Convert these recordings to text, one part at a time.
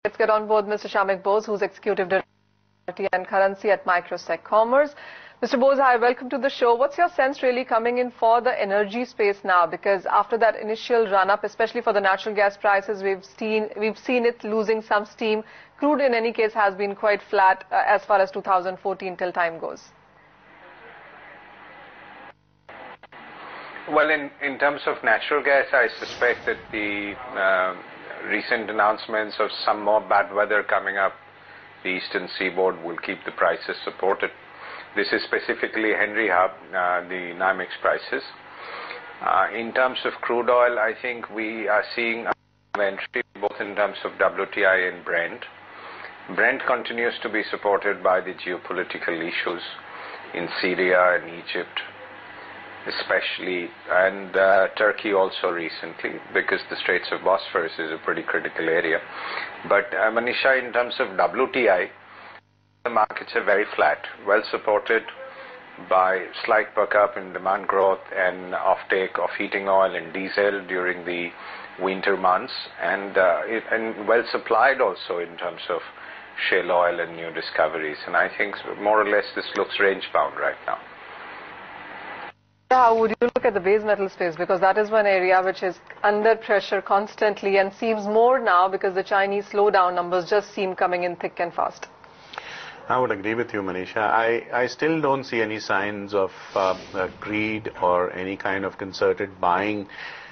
Let's get on board Mr. Shamik Bose, who's Executive Director and Currency at Microsec Commerce. Mr. Bose, hi, welcome to the show. What's your sense really coming in for the energy space now? Because after that initial run-up, especially for the natural gas prices, we've seen it losing some steam. Crude, in any case, has been quite flat as far as 2014 till time goes. Well, in terms of natural gas, I suspect that the recent announcements of some more bad weather coming up the eastern seaboard will keep the prices supported. This is specifically Henry Hub, the NYMEX prices. In terms of crude oil, I think we are seeing an entry both in terms of WTI and Brent. Brent continues to be supported by the geopolitical issues in Syria and Egypt, especially, and Turkey also recently, because the Straits of Bosphorus is a pretty critical area. But Manisha, in terms of WTI, the markets are very flat, well supported by slight perk-up in demand growth and offtake of heating oil and diesel during the winter months, and well supplied also in terms of shale oil and new discoveries. And I think more or less this looks range-bound right now. How would you look at the base metal space? Because that is one area which is under pressure constantly and seems more now because the Chinese slowdown numbers just seem coming in thick and fast. I would agree with you, Manisha. I still don't see any signs of greed or any kind of concerted buying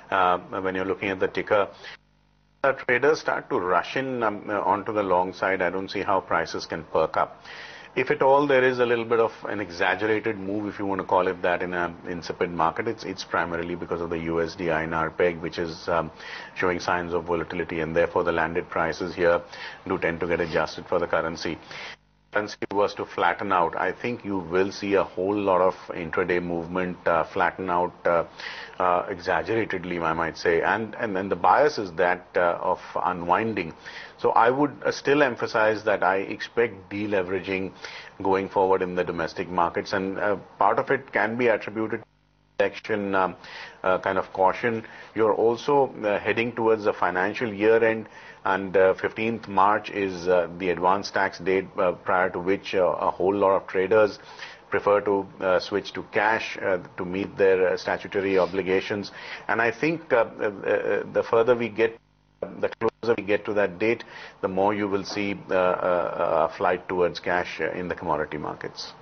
when you're looking at the ticker. Traders start to rush in onto the long side. I don't see how prices can perk up. If at all there is a little bit of an exaggerated move, if you want to call it that, in an insipid market, it's primarily because of the USD INR peg, which is showing signs of volatility, and therefore the landed prices here do tend to get adjusted for the currency. If currency was to flatten out, I think you will see a whole lot of intraday movement flatten out exaggeratedly, I might say, and then the bias is that of unwinding. So I would still emphasize that I expect deleveraging going forward in the domestic markets, and part of it can be attributed to election kind of caution. You're also heading towards the financial year end, and 15th March is the advance tax date prior to which a whole lot of traders prefer to switch to cash to meet their statutory obligations. And I think the further we get, the closer we get to that date, the more you will see a flight towards cash in the commodity markets.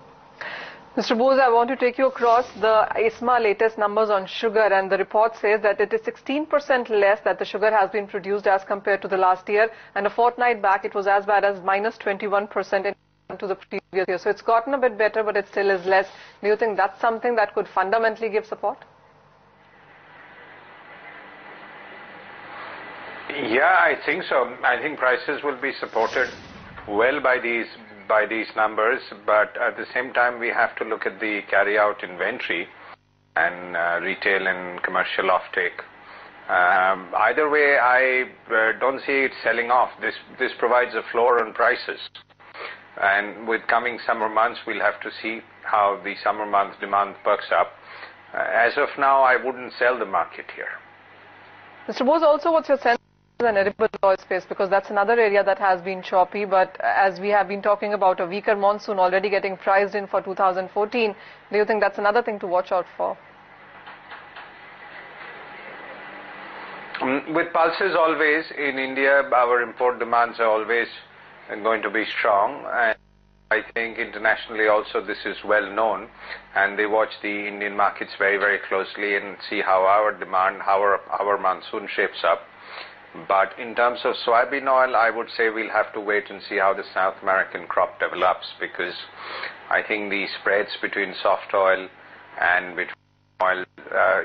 Mr. Bose, I want to take you across the ISMA latest numbers on sugar, and the report says that it is 16% less that the sugar has been produced as compared to the last year, and a fortnight back it was as bad as minus 21% to the previous year. So it's gotten a bit better, but it still is less. Do you think that's something that could fundamentally give support? Yeah, I think so. I think prices will be supported well by these numbers, but at the same time we have to look at the carry-out inventory and retail and commercial offtake. Either way, I don't see it selling off. This provides a floor on prices, and with coming summer months we'll have to see how the summer month demand perks up. As of now, I wouldn't sell the market here. Mr. Bose, also what's your sense an edible oil space, because that's another area that has been choppy, but as we have been talking about a weaker monsoon already getting priced in for 2014, do you think that's another thing to watch out for? With pulses always, in India our import demands are always going to be strong, and I think internationally also this is well known, and they watch the Indian markets very, very closely and see how our demand, how our monsoon shapes up. But in terms of soybean oil, I would say we'll have to wait and see how the South American crop develops, because I think the spreads between soft oil and between oil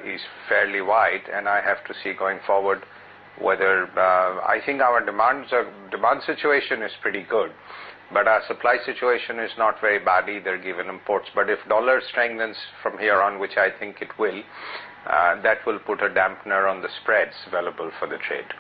is fairly wide, and I have to see going forward whether I think our demand situation is pretty good, but our supply situation is not very bad either given imports. But if dollar strengthens from here on, which I think it will, that will put a dampener on the spreads available for the trade.